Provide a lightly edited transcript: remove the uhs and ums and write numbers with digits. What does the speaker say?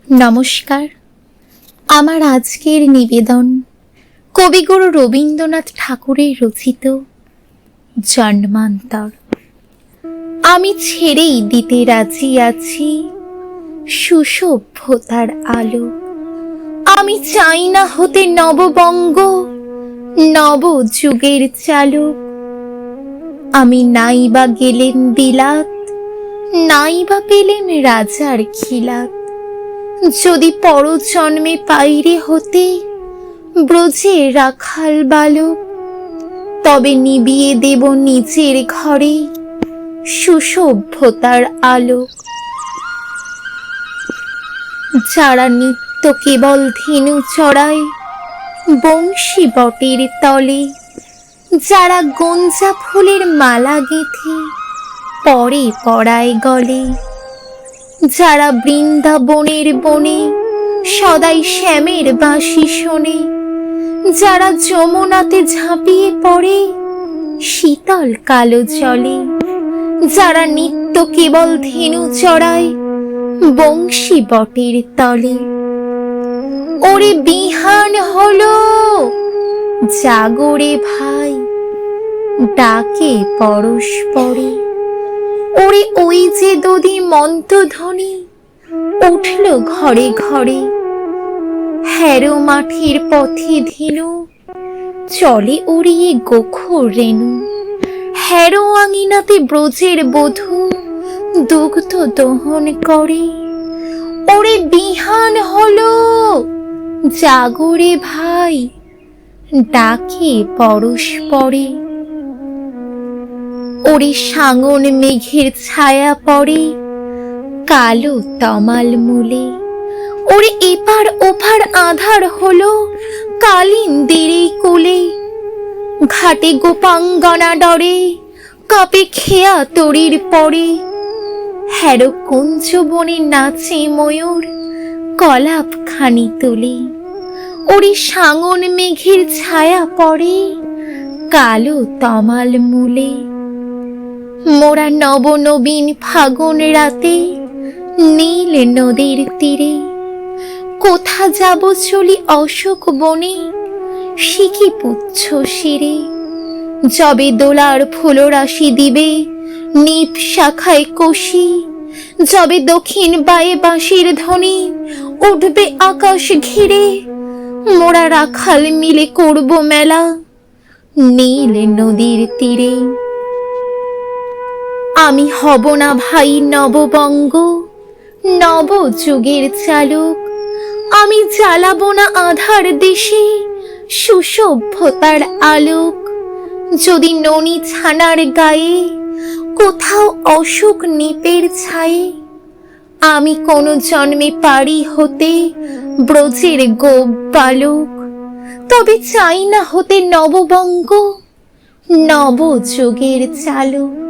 নমস্কার। আমার আজকের নিবেদন কবিগুরু রবীন্দ্রনাথ ঠাকুরের রচিত জন্মান্তর। আমি ছেড়েই দিতে রাজি আছি সুসভ্যতার আলো। আমি চাই না হতে নববঙ্গ, নব যুগের চালক। আমি নাই বা গেলেন বিলাত, নাই বা পেলেন রাজার খিলাত। যদি পরজন্মে পাইরে হতে ব্রজে রাখাল বালক, তবে নিবিয়ে দেব নিজের ঘরে সুসভ্যতার আলোক। যারা নিত্য কেবল ধেনু চড়ায় বংশী বটের তলে, যারা গঞ্জা ফুলের মালা গেঁথে পরে পড়ায় গলে, যারা বৃন্দাবনের বনে সদাই শ্যামের বাঁশি শোনে, যারা যমুনাতে ঝাঁপিয়ে পড়ে শীতল কালো জলে, যারা নিত্য কেবল ধেনু চড়ায় বংশী বটের তলে। ওরে বিহান হলো, জাগরে ভাই, ডাকে পরস্পরে। ওরে ওই যে দধি মন্ত্রধ্বনি উঠল ঘরে ঘরে। হ্যারো মাঠের পথে ধেনু চলে উড়িয়ে গোখর রেণু। হ্যারো আঙিনাতে ব্রজের বধূ দুগ্ধ দহন করে। ওরে বিহান হলো, জাগরে ভাই, ডাকে পরস্পরে। ওরে সাঙন মেঘের ছায়া পড়ে কালো তমাল মূলে। ওরে এপার ওপার আধার হলো কালিন্দের কোলে। ঘাটে গোপাঙ্গনা ডরে কাপে খেয়া তরির পরে। হ্যারো কুঞ্জ বনে নাচে ময়ূর কলাপ খানি তুলে। ওরে সাঙন মেঘের ছায়া পড়ে কালো তমাল মূলে। মোরা নব নবীন ফাগুন রাতে নীল নদীর তীরে। কোথা যাব চলি অশোক বনে শিখি পুচ্ছ শিরে। যবে দোলার ফুলরাশি দিবে নিপ শাখায় কষি। যবে দক্ষিণ বায়ে বাঁশির ধ্বনি উঠবে আকাশ ঘিরে। মোরা রাখাল মিলে করব মেলা নীল নদীর তীরে। আমি হব না ভাই নববঙ্গ, নব যুগের চালক। আমি জ্বালাবো না আধার দেশে সুসভ্যতার আলোক। যদি ননি ছানার গায়ে কোথাও অশোক নিপের ছায়ে, আমি কোনো জন্মে পারি হতে ব্রজের গোপ বালক। তবে চাই না হতে নববঙ্গ, নব যুগের চালক।